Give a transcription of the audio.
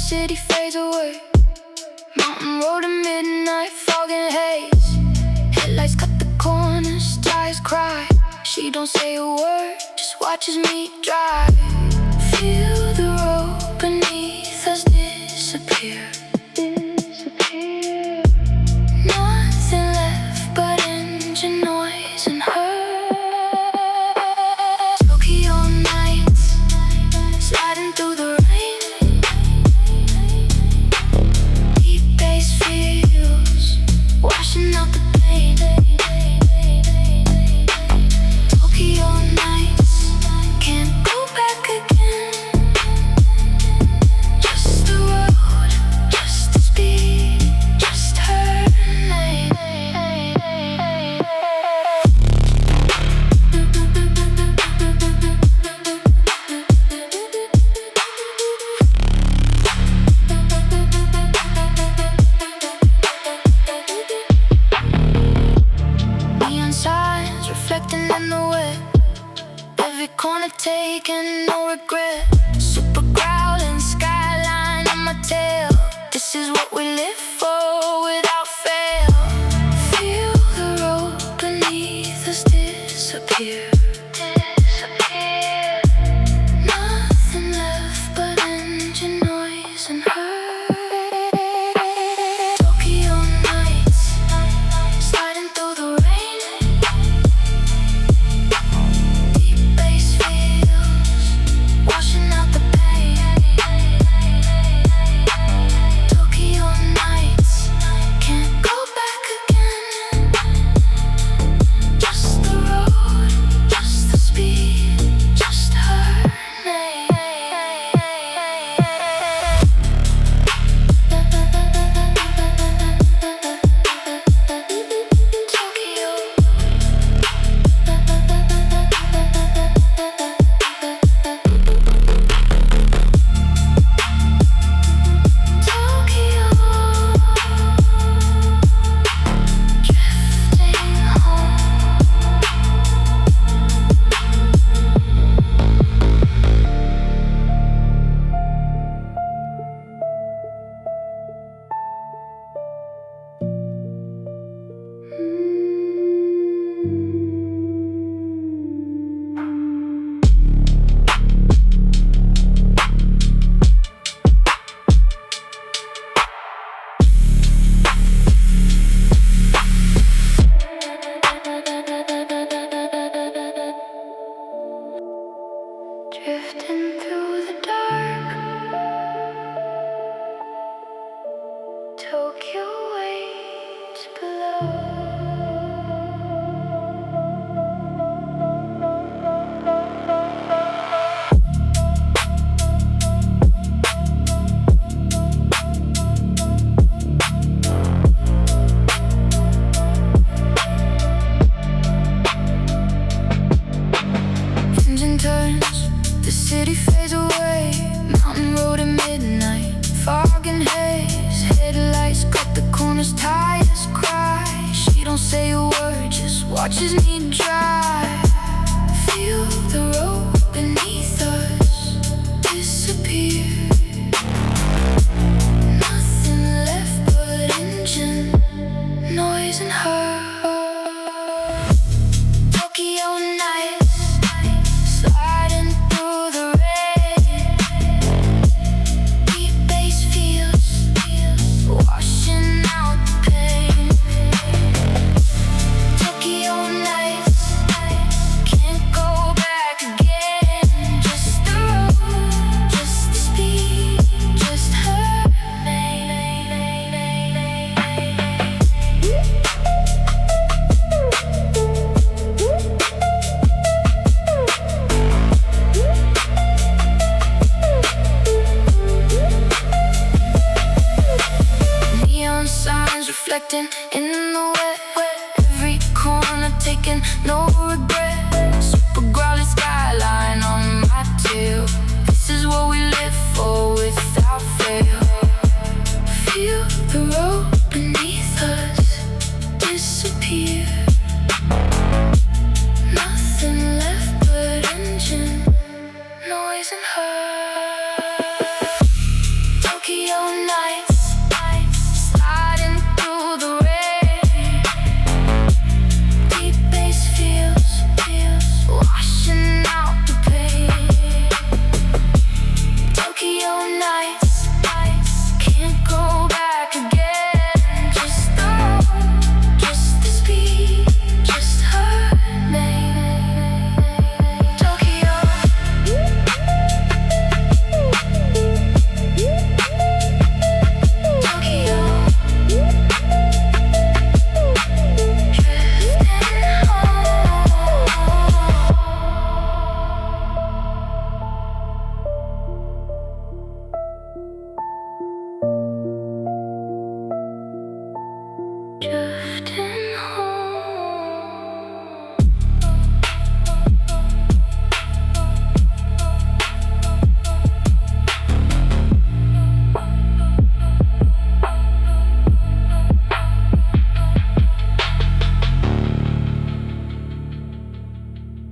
city fades away. Mountain road at midnight, fog and haze. Headlights cut the corners, tires cry. She don't say a word, just watches me drive. Feel the road beneath us disappear. Nothing left but engine noise and her. Tokyo nights, sliding through the rain. Deep bass feels, washing out the pain. Tokyo nights, can't go back again. Just the road, just the speed, just her name. Neon signs reflecting in the wet. Every corner taken, no regret. Super growling, skyline on my tail. This is what we live for without fail. Feel the road beneath us disappear. Nothing left but engine noise and her. Tokyo nights, sliding through the rain. Deep bass feels, washing out the pain. Tokyo nights, can't go back again. Just the road, just the speed, just her name. Tokyo. Tokyo, drifting home. Drifting through the dark. Tokyo waits below. Engine turns, the city fades away. Mountain road at midnight, fog and haze. Headlights cut the corners, tires cry. She don't say a word, just watches me drive. Feel the road beneath us disappear. Nothing left but engine noise and her. Tokyo nights, sliding through the rain. Deep bass feels, washing out the pain. Tokyo nights, can't go back again. Just the road, just the speed, just her name. Neon signs reflecting in the wet. Every corner taken, no regret. Super growly skyline on my tail. This is what we live for without fail. Feel the road beneath us disappear. Nothing left but engine noise and her.